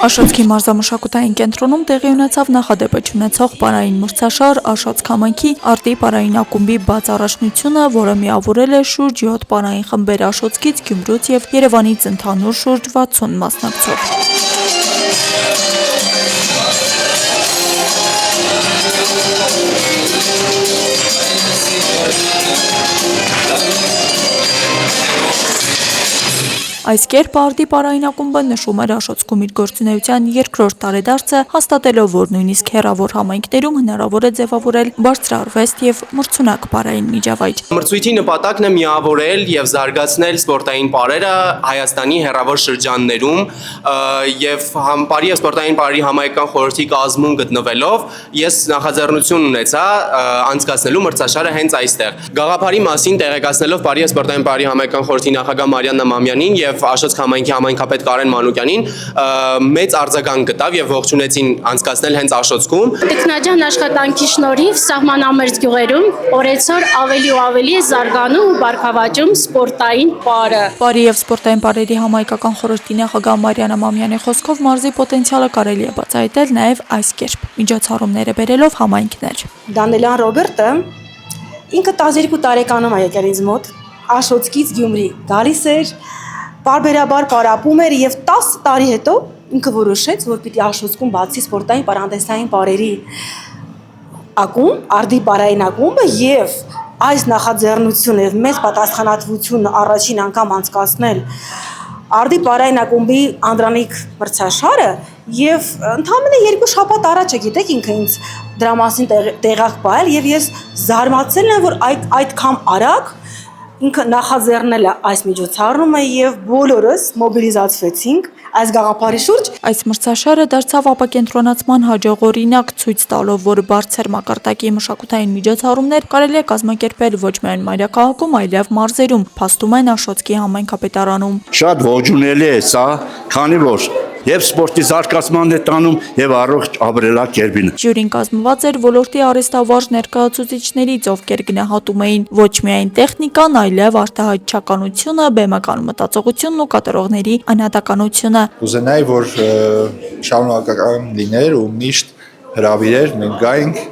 Աշոտքի մարզամշակութային կենտրոնում տեղի ունեցավ նախադեպը չունեցող պարային մրցաշար Աշոտք համայնքի արտի պարային ակումբի բաց առաջնությունը, որը միավորել է շուրջ 7 պարային խմբեր Աշոտքից, Գյումրուց և Երևանից ընդհանուր շուրջ 60 մասնակցող։ Այս կերպ արտի պարային ակումբը նշում էր Աշոտքում իր գործունեության երկրորդ տարեդարձը, հաստատելով, որ նույնիսկ հեռավոր համայնքներում հնարավոր է ձևավորել բարձրարվեստ և մրցունակ պարային միջավայր։ Մրցույթի նպատակն է միավորել և զարգացնել սպորտային պարերը Հայաստանի հեռավոր շրջաններում և պարի և սպորտային պարերի համայնքական խորհրդի կազմում գտնվելով ես նախաձեռնություն ունեցա անցկացնելու մրցաշարը հենց այստեղ։ Գաղափարի մասին տեղեկացնելով պարի և սպորտային պարերի համայնքական խորհրդի նախագահ Մարիաննա Մամյանին և Աշոտք համայնքի համայնքապետ Կարեն Մանուկյանին մեծ արձագանք գտավ եւ ողջունեցին անցկացնել հենց Աշոտքում։ Տեխնաջան աշխատանքի շնորհիվ սահմանամերձ գյուղերում օրեցօր ավելի ու ավելի է զարգանում ու բարգավաճում սպորտային պարը։ Պարի եւ սպորտային պարերի համայնքական խորհրդի նախագահ Մարիաննա Մամյանի խոսքով մարզի պոտենցիալը կարելի է բացահայտել նաեւ այս կերպ միջոցառումները բերելով համայնքներ։ Դանելյան Ռոբերտը ինքը 12 տարեկանում է եկել ինձ մոտ Աշոտքից Գյումրի գալիս էր Բարբերաբար պարապում էր և 10 տարի հետո ինքը որոշեց, որ պիտի Աշոտքում բացի սպորտային պարանտեսային պարերի ակումբ, արտի պարային ակումբը և այս նախաձեռնությունը և մեծ պատասխանատվություն առաջին անգամ անցկացնել արտի պարային ակումբի անդրանիկ մրցաշարը և ընդամենը 2 շաբաթ առաջ է գիտեք ինքը ինձ դրա մասին տեղակ պահել և ես զարմացել եմ, որ այդքան արագ ինքը նախաձեռնել է այս միջոցառումը և բոլորս մոբիլիզացվեցինք այս գաղափարի շուրջ։ Այս մրցաշարը դարձավ ապակենտրոնացման հաջող օրինակ, ցույց տալով, որ բարձր մակարդակի մշակութային միջոցառումներ կարելի է կազմակերպել ոչ միայն մայրաքաղաքում, այլև մարզերում, փաստում են Աշոտքի համայնքապետարանում։ Շատ ողջունելի է սա, քանի որ և սպորտի զարգացման է տանում և առողջ ապրելակերպին։ Ժյուրին կազմված էր ոլորտի արհեստավարժ ներկայացուցիչներից, ովքեր գնահատում էին ոչ միայն տեխնիկան, այլև արտահայտչականությունը, բեմական մտածողությունն ու կատարողների անհատականությունը։ Կուզենայի, որ շարունակական լիներ ու միշտ հրավիրեր, մենք գայինք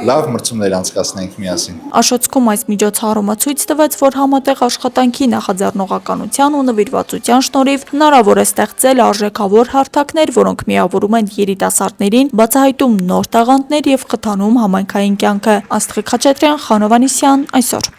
լավ մրցումներ անցկացնենք միասին։ Աշոտքում այս միջոցառումը ցույց տվեց, որ համատեղ աշխատանքի նախաձեռնողականության ու նվիրվածության շնորհիվ հնարավոր է ստեղծել արժեքավոր հարթակներ, որոնք միավորում են երիտասարդներին, բացահայտում նոր տաղանդներ և խթանում համայնքային կյանքը։ Աստղիկ Խաչատրյան, Խանո Վանեսյան, այսօր։